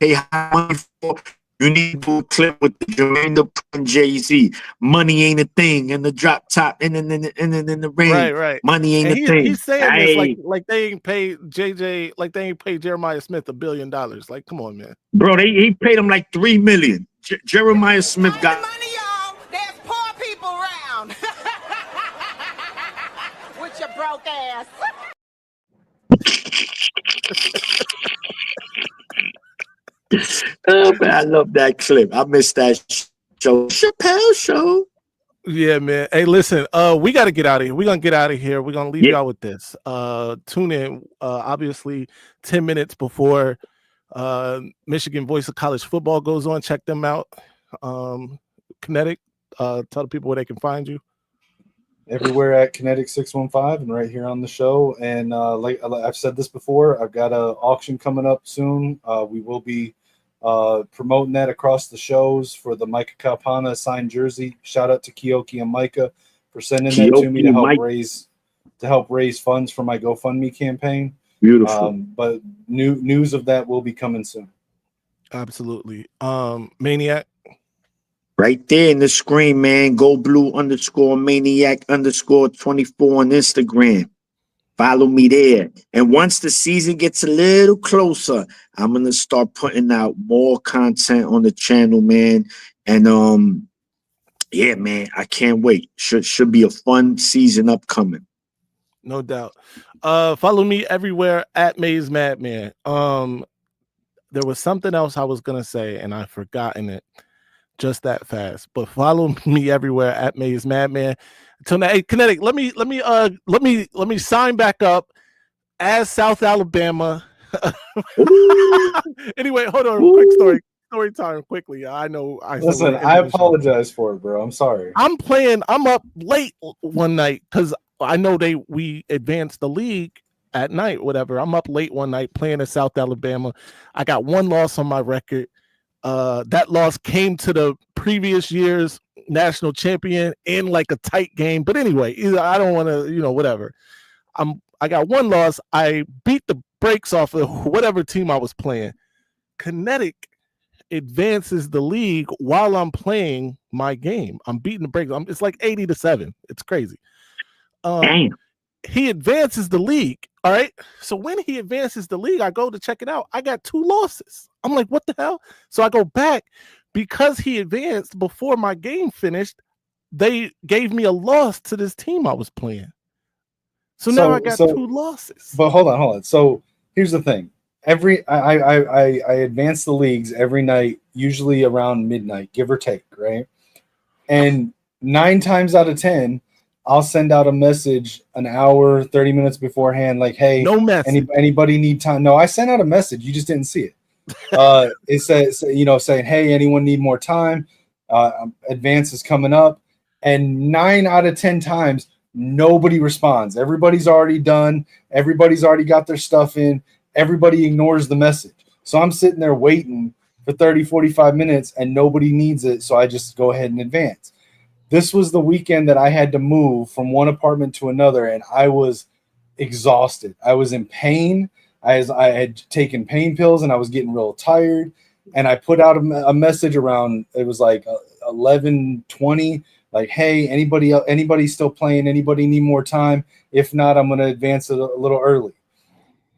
pay high money for? You need to do a clip with the Jermaine and Jay-Z. Money ain't a thing, and the drop top, and then the ring. Right. Money ain't a thing. He's saying this like they ain't paid JJ, like they ain't paid Jeremiah Smith $1 billion. Like, come on, man. Bro, he paid him like $3 million. Jeremiah Smith got money, y'all. There's poor people around. With your broke ass. Oh man, I love that clip. I missed that show. Chappelle show. Yeah, man. Hey, listen, we got to get out of here. We're going to get out of here. We're going to leave y'all with this. Tune in, obviously, 10 minutes before Michigan Voice of College Football goes on. Check them out. Kinetic, tell the people where they can find you. Everywhere at Kinetic 615 and right here on the show. And like I've said this before, I've got an auction coming up soon. We will be promoting that across the shows for the Micah Kalpana signed jersey. Shout out to Kiyoki and Micah for sending that to me to help raise funds for my GoFundMe campaign. Beautiful. But news of that will be coming soon. Absolutely. Maniac. Right there in the screen, man. Go Blue _Maniac _24 on Instagram. Follow me there. And once the season gets a little closer, I'm gonna start putting out more content on the channel, man. And yeah, man, I can't wait. Should be a fun season upcoming. No doubt. Follow me everywhere at Maize Madman. There was something else I was gonna say and I've forgotten it just that fast. But follow me everywhere at Maize Madman. Until now, hey, Kinetic, let me sign back up as South Alabama. Anyway, hold on, quick story time quickly. I know I apologize for it, bro. I'm sorry. I'm up late one night because I know we advanced the league at night, whatever. I'm up late one night playing at South Alabama. I got one loss on my record. That loss came to the previous year's national champion in like a tight game. But anyway, I don't want to, whatever. I got one loss. I beat the brakes off of whatever team I was playing. Kinetic advances the league while I'm playing my game. I'm beating the brakes. It's like 80-7. It's crazy. He advances the league. All right. So when he advances the league, I go to check it out. I got 2 losses. I'm like, what the hell? So I go back because he advanced before my game finished. They gave me a loss to this team I was playing. So now I got 2 losses. But hold on. So here's the thing. I advance the leagues every night, usually around midnight, give or take, right? And 9 times out of 10, I'll send out a message an hour, 30 minutes beforehand, like, hey, no message. Anybody need time? No, I sent out a message. You just didn't see it. It says, saying, hey, anyone need more time? Advance is coming up. And 9 out of 10 times, nobody responds. Everybody's already done. Everybody's already got their stuff in. Everybody ignores the message. So I'm sitting there waiting for 30, 45 minutes and nobody needs it. So I just go ahead and advance. This was the weekend that I had to move from one apartment to another, and I was exhausted. I was in pain. I had taken pain pills, and I was getting real tired. And I put out a message around, it was like 11:20, like, hey, anybody still playing? Anybody need more time? If not, I'm going to advance it a little early.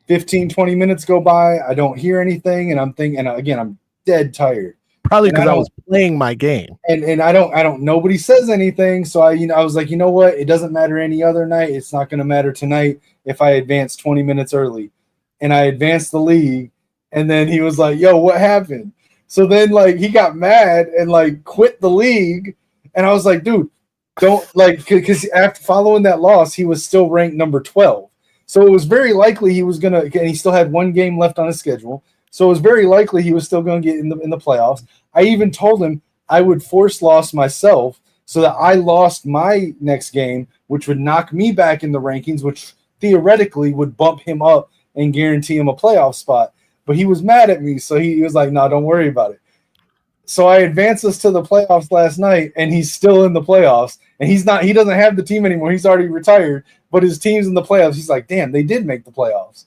15, 20 minutes go by. I don't hear anything, and I'm thinking, and again, I'm dead tired. Probably because I was playing my game, and I don't. Nobody says anything, so I was like, you know what? It doesn't matter any other night. It's not going to matter tonight if I advance 20 minutes early, and I advanced the league. And then he was like, "Yo, what happened?" So then, like, he got mad and like quit the league, and I was like, "Dude, don't like," because after following that loss, he was still ranked number 12. So it was very likely he was gonna, and he still had 1 game left on his schedule. So it was very likely he was still going to get in the playoffs. I even told him I would force loss myself so that I lost my next game, which would knock me back in the rankings, which theoretically would bump him up and guarantee him a playoff spot. But he was mad at me, so he was like, no, don't worry about it. So I advanced us to the playoffs last night, and he's still in the playoffs. And he doesn't have the team anymore. He's already retired, but his team's in the playoffs. He's like, damn, they did make the playoffs.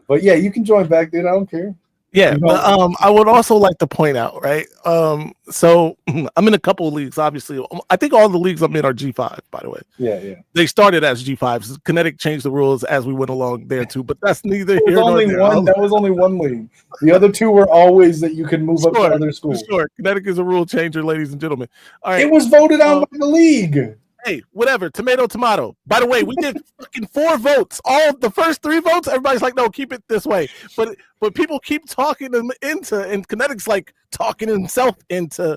But yeah, you can join back, dude. I don't care. Yeah, but I would also like to point out, right? So I'm in a couple of leagues, obviously. I think all the leagues I'm in are G5, by the way. Yeah. They started as G5s. Kinetic changed the rules as we went along there too, but that's neither here nor there. That was only one league. The other 2 were always that you could move up to other schools. Sure, Kinetic is a rule changer, ladies and gentlemen. All right, it was voted on by the league. Hey, whatever. Tomato. By the way, we did fucking 4 votes. All of the first 3 votes, everybody's like, no, keep it this way. But people keep talking them into, and Kinetic's like talking himself into,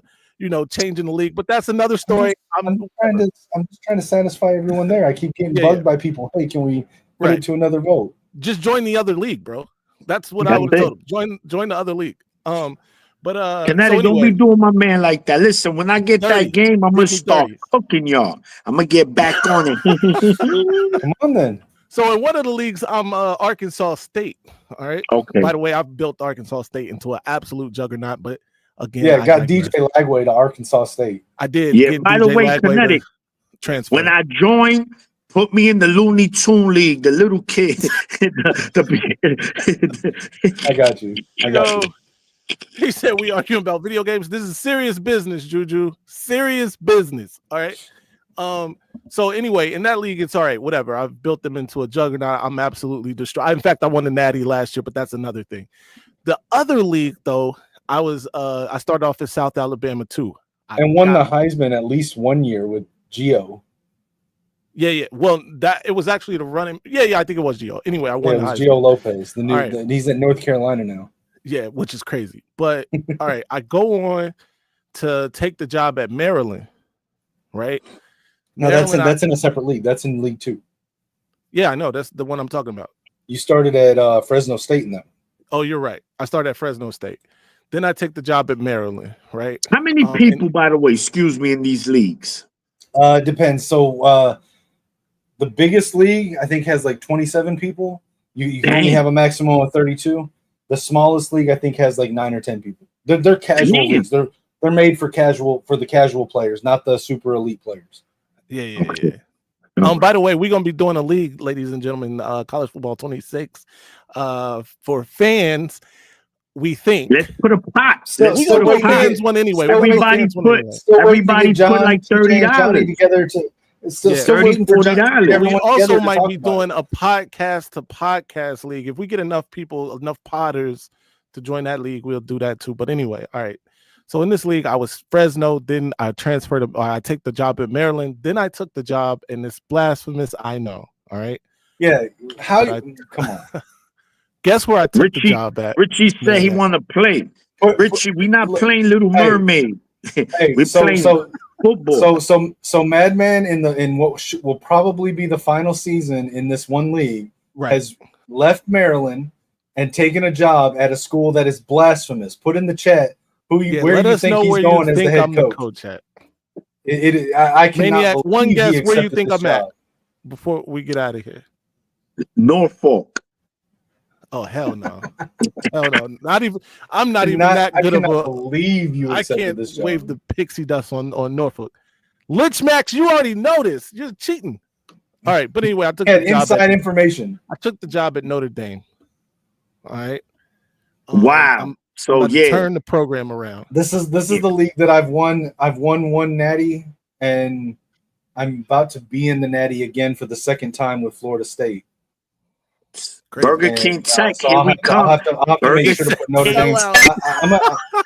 changing the league. But that's another story. I'm just trying to satisfy everyone there. I keep getting bugged by people. Hey, can we put it to another vote? Just join the other league, bro. That's what I would have told him. Join the other league. But Kinetic, don't be doing my man like that. Listen, when I get that game, I'm gonna start cooking y'all. I'm gonna get back on it. Come on then. So in one of the leagues, I'm Arkansas State. All right. Okay. By the way, I've built Arkansas State into an absolute juggernaut. But again, Yeah, I got digress. DJ Lagway to Arkansas State. I did. Yeah. Get By DJ the way, Lagway to Kinetic, transfer. when I joined, put me in the Looney Tune League, the little kid. I got you. I got you. He said we arguing about video games. This is serious business, Juju. Serious business. All right. So anyway, in that league, it's all right, whatever. I've built them into a juggernaut. I'm absolutely destroyed. In fact, I won the Natty last year, but that's another thing. The other league, though, I started off in South Alabama too. And won the Heisman at least 1 year with Gio. Yeah. Well, it was actually the running. Yeah, I think it was Gio. Anyway, I won the Heisman. Gio Lopez. He's at North Carolina now. Yeah, which is crazy. But all right, I go on to take the job at Maryland, right? No, Maryland, that's in a separate league. That's in League 2. Yeah, I know. That's the one I'm talking about. You started at Fresno State in that. Oh, you're right. I started at Fresno State. Then I take the job at Maryland, right? How many people, by the way, excuse me, in these leagues? Depends. So the biggest league, I think, has like 27 people. You can only have a maximum of 32. The smallest league, I think, has like 9 or 10 people. They're casual leagues. They're made for the casual players, not the super elite players. Yeah. By the way, we're gonna be doing a league, ladies and gentlemen, college football 26, for fans. We think. Let's put a pot. We gonna put fans one anyway. Everybody put like $30 together to. Still $30-$40. We also might be doing a podcast to podcast league. If we get enough people, enough potters to join that league, we'll do that too. But anyway, all right. So in this league, I was Fresno. Then I transferred. I take the job at Maryland. Then I took the job, and it's blasphemous. I know. All right. Yeah. Come on. Guess where I took the job at? Richie said he want to play. Richie, we not playing Little Mermaid. We're playing football. So Madman in what will probably be the final season in this one league has left Maryland and taken a job at a school that is blasphemous. Put in the chat where you think he's going as the head coach. I cannot. Maniac, one guess where you think I'm at before we get out of here. Norfolk. Oh hell no! Hell no! Not even. I'm not even that good of a. Believe you. I can't wave the pixie dust on Norfolk. Lynch Max, you already know this. You're cheating. All right, but anyway, I took the job inside information. I took the job at Notre Dame. All right. Wow. So turn the program around. This is the league that I've won. I've won one Natty, and I'm about to be in the Natty again for the second time with Florida State. Great. Burger King Tech, here we come. I'll have to make sure to put Notre Dame.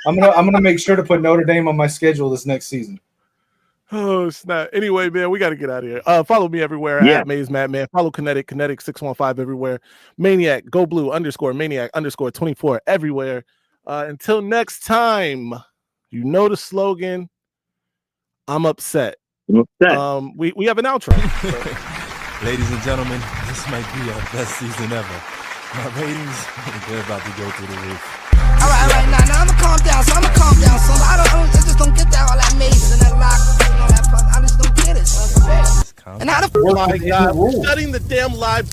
I'm gonna make sure to put Notre Dame on my schedule this next season. Oh snap! Anyway, man, we got to get out of here. Follow me everywhere at Maize Madman. Follow Kinetic 615 everywhere. Maniac Go Blue _Maniac _24 everywhere. Until next time, you know the slogan. I'm upset. We have an outro. Ladies and gentlemen, this might be our best season ever. My ratings, they're about to go through the roof. All right, now I'ma calm down. So I just don't get that all that mace and that lock and all that. I just don't get it. And how the shutting the damn live down.